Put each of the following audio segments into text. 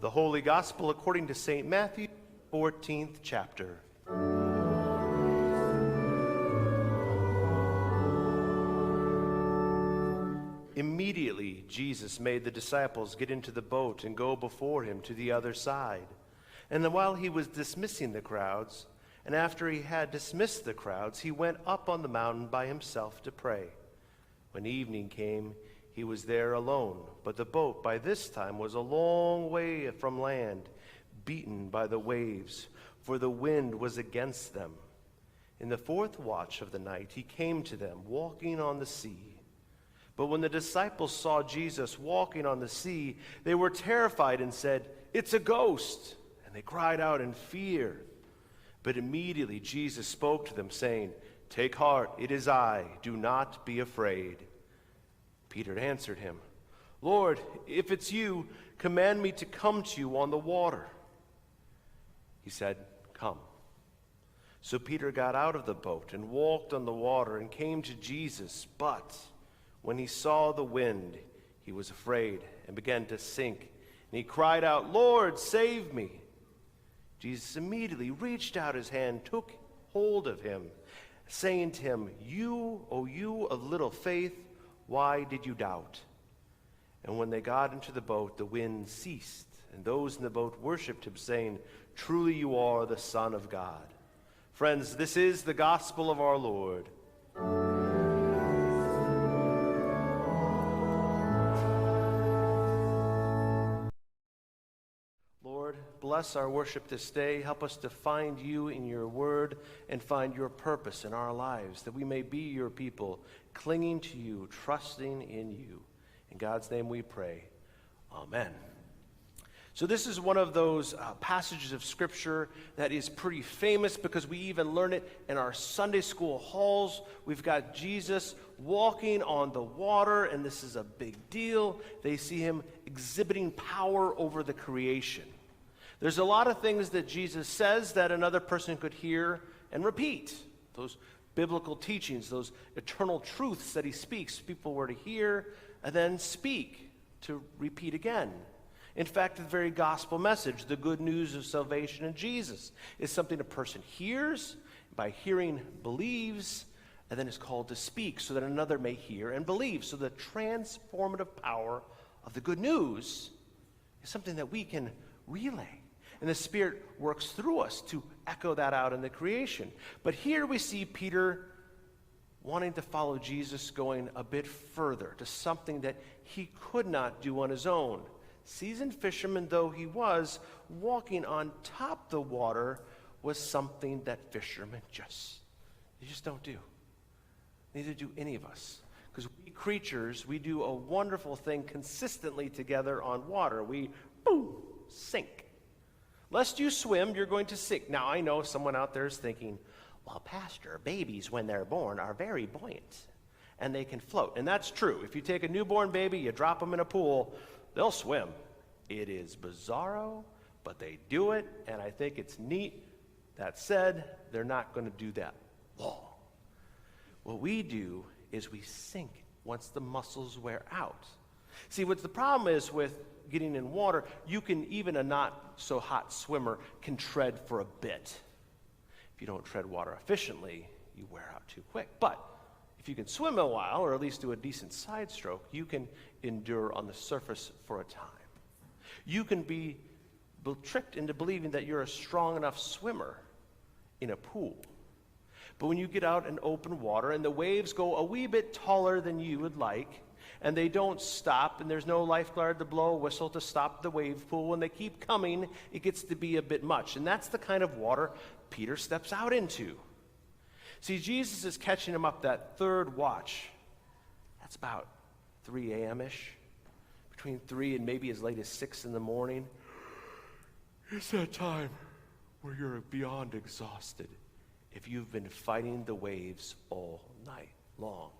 The Holy Gospel according to St. Matthew, 14th chapter. Immediately, Jesus made the disciples get into the boat and go before him to the other side. And while he was dismissing the crowds, and after he had dismissed the crowds, he went up on the mountain by himself to pray. When evening came, he was there alone, but the boat by this time was a long way from land, beaten by the waves, for the wind was against them. In the fourth watch of the night, he came to them, walking on the sea. But when the disciples saw Jesus walking on the sea, they were terrified and said, "It's a ghost!" And they cried out in fear. But immediately Jesus spoke to them, saying, "Take heart, it is I. Do not be afraid." Peter answered him, "Lord, if it's you, command me to come to you on the water." He said, "Come." So Peter got out of the boat and walked on the water and came to Jesus. But when he saw the wind, he was afraid and began to sink. And he cried out, "Lord, save me." Jesus immediately reached out his hand, took hold of him, saying to him, "You, O you of little faith, why did you doubt?" And when they got into the boat, the wind ceased, and those in the boat worshipped him, saying, "Truly you are the Son of God." Friends, this is the gospel of our Lord. Lord, bless our worship this day. Help us to find you in your word and find your purpose in our lives, that we may be your people, clinging to you, trusting in you. In God's name we pray. Amen. So this is one of those passages of Scripture that is pretty famous because we even learn it in our Sunday school halls. We've got Jesus walking on the water, and this is a big deal. They see him exhibiting power over the creation. There's a lot of things that Jesus says that another person could hear and repeat. Those biblical teachings, those eternal truths that he speaks, people were to hear and then speak, to repeat again. In fact, the very gospel message, the good news of salvation in Jesus, is something a person hears, by hearing believes, and then is called to speak so that another may hear and believe. So the transformative power of the good news is something that we can relay. And the Spirit works through us to echo that out in the creation. But here we see Peter wanting to follow Jesus, going a bit further to something that he could not do on his own. Seasoned fisherman though he was, walking on top of the water was something that fishermen just don't do. Neither do any of us. Because we creatures, we do a wonderful thing consistently together on water. We, boom, sink. Lest you swim, you're going to sink. Now, I know someone out there is thinking, "Well, Pastor, babies, when they're born, are very buoyant, and they can float." And that's true. If you take a newborn baby, you drop them in a pool, they'll swim. It is bizarro, but they do it, and I think it's neat. That said, they're not going to do that long. What we do is we sink once the muscles wear out. See, what the problem is with getting in water, you can, even a not so hot swimmer can tread for a bit. If you don't tread water efficiently, you wear out too quick. But if you can swim a while, or at least do a decent side stroke, you can endure on the surface for a time. You can be tricked into believing that you're a strong enough swimmer in a pool. But when you get out in open water and the waves go a wee bit taller than you would like, and they don't stop, and there's no lifeguard to blow a whistle to stop the wave pool, when they keep coming, it gets to be a bit much. And that's the kind of water Peter steps out into. See, Jesus is catching him up that third watch. That's about 3 a.m.-ish. Between 3 and maybe as late as 6 in the morning. It's that time where you're beyond exhausted if you've been fighting the waves all night long.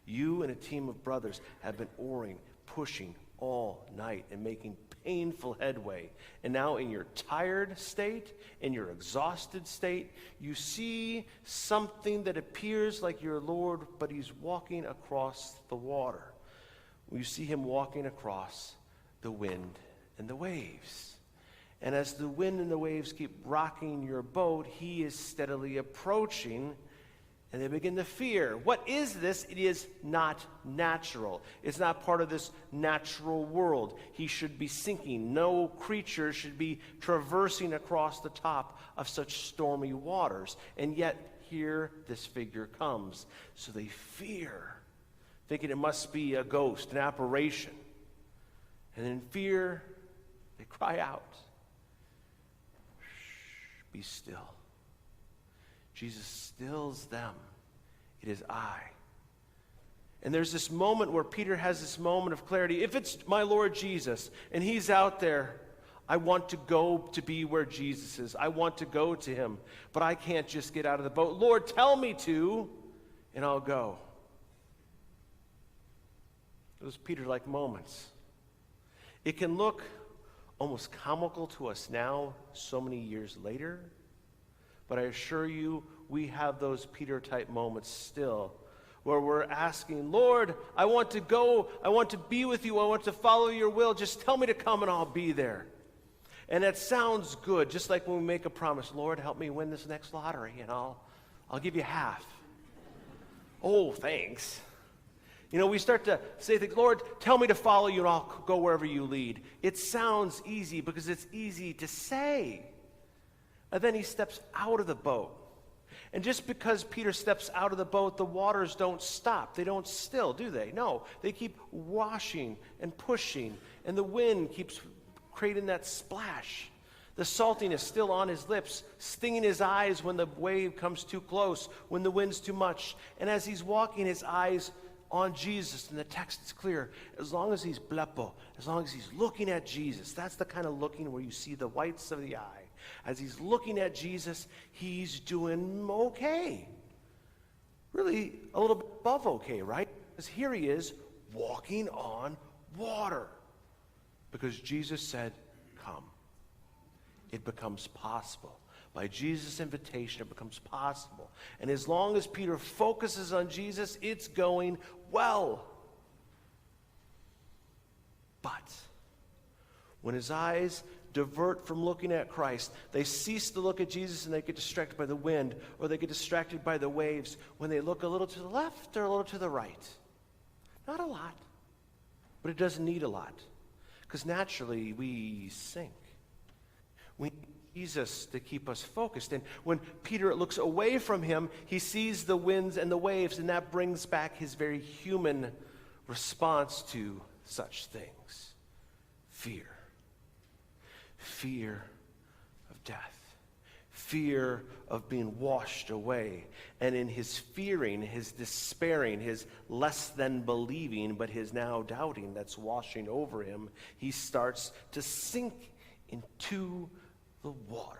You and a team of brothers have been oaring, pushing all night and making painful headway. And now in your tired state, in your exhausted state, you see something that appears like your Lord, but he's walking across the water. You see him walking across the wind and the waves. And as the wind and the waves keep rocking your boat, he is steadily approaching, and they begin to fear. What is this? It is not natural. It's not part of this natural world. He should be sinking. No creature should be traversing across the top of such stormy waters. And yet, here this figure comes. So they fear, thinking it must be a ghost, an apparition. And in fear, they cry out, "Shh, be still." Jesus stills them. It is I. And there's this moment where Peter has this moment of clarity. If it's my Lord Jesus and he's out there, I want to go to be where Jesus is. I want to go to him, but I can't just get out of the boat. Lord, tell me to, and I'll go. Those Peter-like moments. It can look almost comical to us now, so many years later, but I assure you, we have those Peter-type moments still, where we're asking, Lord, I want to go, I want to be with you, I want to follow your will, just tell me to come and I'll be there. And that sounds good, just like when we make a promise, Lord, help me win this next lottery, and I'll give you half. Oh, thanks. You know, we start to say things, Lord, tell me to follow you and I'll go wherever you lead. It sounds easy because it's easy to say. And then he steps out of the boat. And just because Peter steps out of the boat, the waters don't stop. They don't still, do they? No, they keep washing and pushing, and the wind keeps creating that splash. The saltiness still on his lips, stinging his eyes when the wave comes too close, when the wind's too much. And as he's walking, his eyes on Jesus, and the text is clear, as long as he's blepo, as long as he's looking at Jesus, that's the kind of looking where you see the whites of the eye. As he's looking at Jesus, he's doing okay. Really a little bit above okay, right? Because here he is walking on water. Because Jesus said, come. It becomes possible. By Jesus' invitation, it becomes possible. And as long as Peter focuses on Jesus, it's going well. But when his eyes divert from looking at Christ, they cease to look at Jesus and they get distracted by the wind, or they get distracted by the waves when they look a little to the left or a little to the right. Not a lot, but it doesn't need a lot. Because naturally, we sink. We need Jesus to keep us focused. And when Peter looks away from him, he sees the winds and the waves, and that brings back his very human response to such things. Fear. Fear of death. Fear of being washed away. And in his fearing, his despairing, his less than believing, but his now doubting that's washing over him, he starts to sink into the water.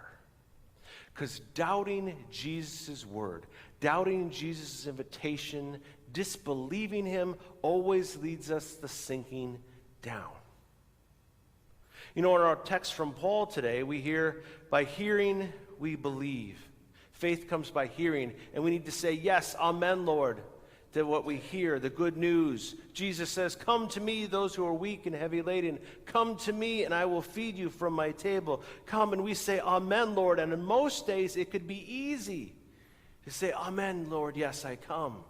Because doubting Jesus' word, doubting Jesus' invitation, disbelieving him always leads us to sinking down. You know, in our text from Paul today, we hear, by hearing we believe. Faith comes by hearing, and we need to say, yes, amen, Lord, to what we hear, the good news. Jesus says, come to me, those who are weak and heavy laden. Come to me, and I will feed you from my table. Come, and we say, amen, Lord. And in most days, it could be easy to say, amen, Lord, yes, I come.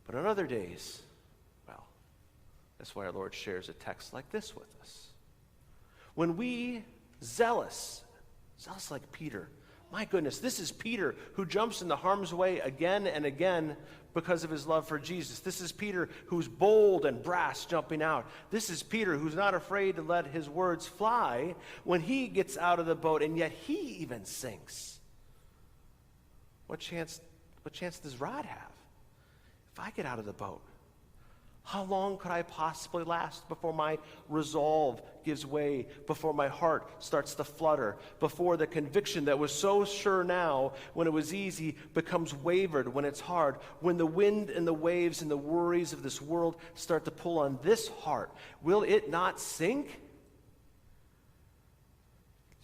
But on other days, well, that's why our Lord shares a text like this with us. When we, zealous like Peter, my goodness, this is Peter who jumps into harm's way again and again because of his love for Jesus. This is Peter who's bold and brass jumping out. This is Peter who's not afraid to let his words fly when he gets out of the boat, and yet he even sinks. What chance does Rod have? If I get out of the boat, how long could I possibly last before my resolve gives way, before my heart starts to flutter, before the conviction that was so sure now when it was easy becomes wavered when it's hard, when the wind and the waves and the worries of this world start to pull on this heart? Will it not sink?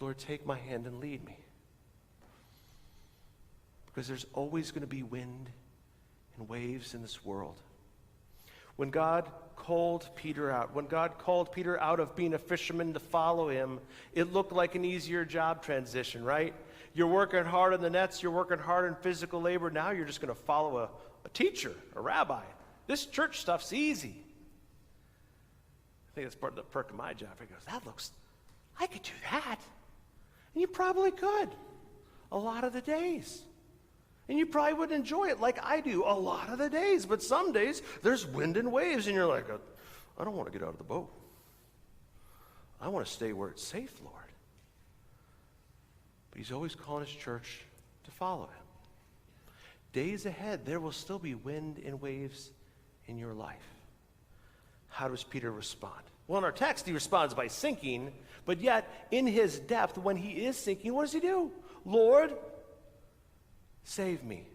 Lord, take my hand and lead me. Because there's always going to be wind and waves in this world. When God called Peter out, when God called Peter out of being a fisherman to follow him, it looked like an easier job transition, right? You're working hard on the nets, you're working hard in physical labor. Now you're just going to follow a teacher, a rabbi. This church stuff's easy. I think that's part of the perk of my job. He goes, I could do that. And you probably could a lot of the days. And you probably would enjoy it like I do a lot of the days. But some days, there's wind and waves, and you're like, I don't want to get out of the boat. I want to stay where it's safe, Lord. But he's always calling his church to follow him. Days ahead, there will still be wind and waves in your life. How does Peter respond? Well, in our text, he responds by sinking, but yet in his depth, when he is sinking, what does he do? Lord, save me.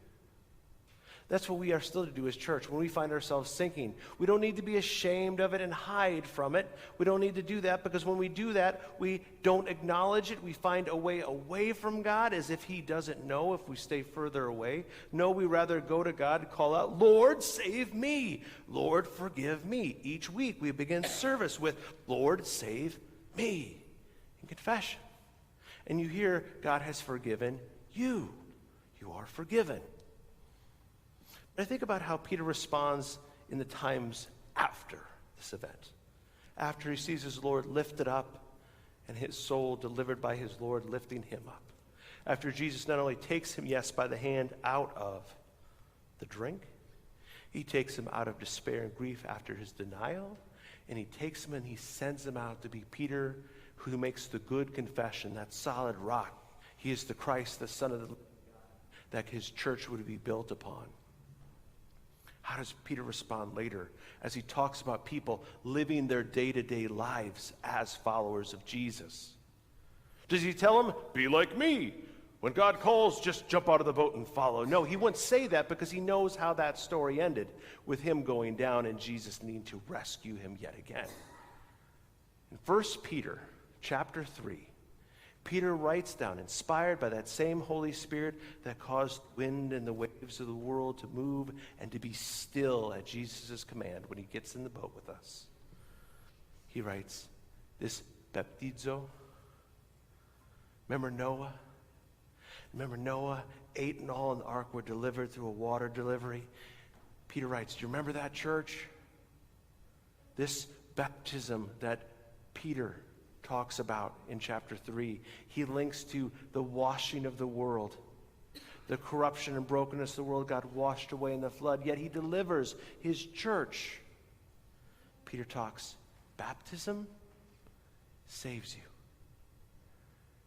That's what we are still to do as church when we find ourselves sinking. We don't need to be ashamed of it and hide from it. We don't need to do that, because when we do that, we don't acknowledge it. We find a way away from God as if he doesn't know if we stay further away. No, we rather go to God and call out, Lord, save me. Lord, forgive me. Each week we begin service with, Lord, save me, in confession. And you hear, God has forgiven you. You are forgiven. I think about how Peter responds in the times after this event. After he sees his Lord lifted up and his soul delivered by his Lord lifting him up. After Jesus not only takes him, yes, by the hand out of the drink, he takes him out of despair and grief after his denial, and he takes him and he sends him out to be Peter, who makes the good confession, that solid rock. He is the Christ, the Son of the living God, that his church would be built upon. How does Peter respond later as he talks about people living their day-to-day lives as followers of Jesus? Does he tell them, be like me? When God calls, just jump out of the boat and follow. No, he wouldn't say that, because he knows how that story ended, with him going down and Jesus needing to rescue him yet again. In 1 Peter chapter 3, Peter writes down, inspired by that same Holy Spirit that caused wind and the waves of the world to move and to be still at Jesus' command when he gets in the boat with us. He writes, this baptizo, remember Noah? Remember Noah, 8 in all in the ark were delivered through a water delivery? Peter writes, do you remember that, church? This baptism that Peter talks about in chapter 3, he links to the washing of the world. The corruption and brokenness of the world got washed away in the flood, yet he delivers his church. Peter talks, baptism saves you.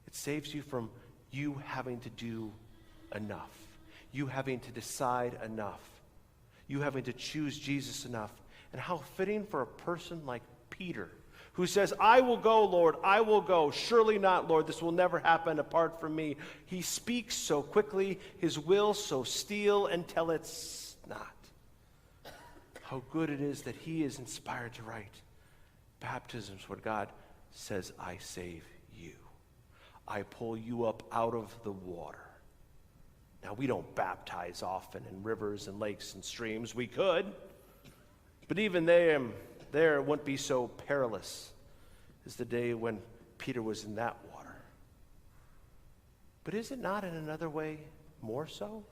It saves you from you having to do enough, you having to decide enough, you having to choose Jesus enough. And how fitting for a person like Peter, who says, I will go, Lord, I will go. Surely not, Lord, this will never happen apart from me. He speaks so quickly, his will so still until it's not. How good it is that he is inspired to write. Baptism is what God says, I save you. I pull you up out of the water. Now, we don't baptize often in rivers and lakes and streams. We could, but even there it wouldn't be so perilous as the day when Peter was in that water. But is it not in another way more so?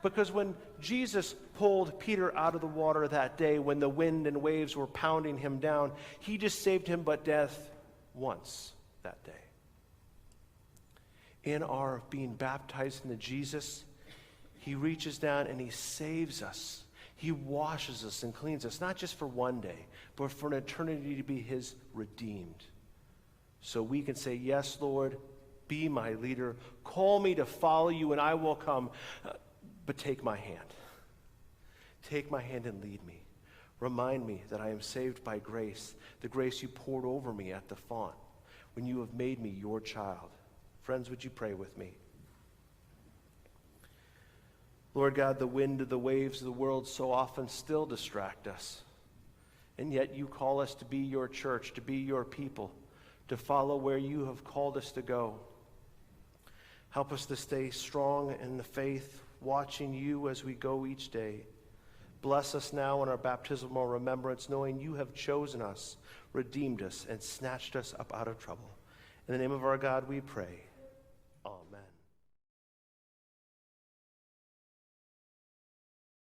Because when Jesus pulled Peter out of the water that day, when the wind and waves were pounding him down, he just saved him but death once that day. In our being baptized into Jesus, he reaches down and he saves us. He washes us and cleans us, not just for one day, but for an eternity to be his redeemed. So we can say, yes, Lord, be my leader. Call me to follow you and I will come. But take my hand. Take my hand and lead me. Remind me that I am saved by grace, the grace you poured over me at the font when you have made me your child. Friends, would you pray with me? Lord God, the wind of the waves of the world so often still distract us. And yet you call us to be your church, to be your people, to follow where you have called us to go. Help us to stay strong in the faith, watching you as we go each day. Bless us now in our baptismal remembrance, knowing you have chosen us, redeemed us, and snatched us up out of trouble. In the name of our God we pray.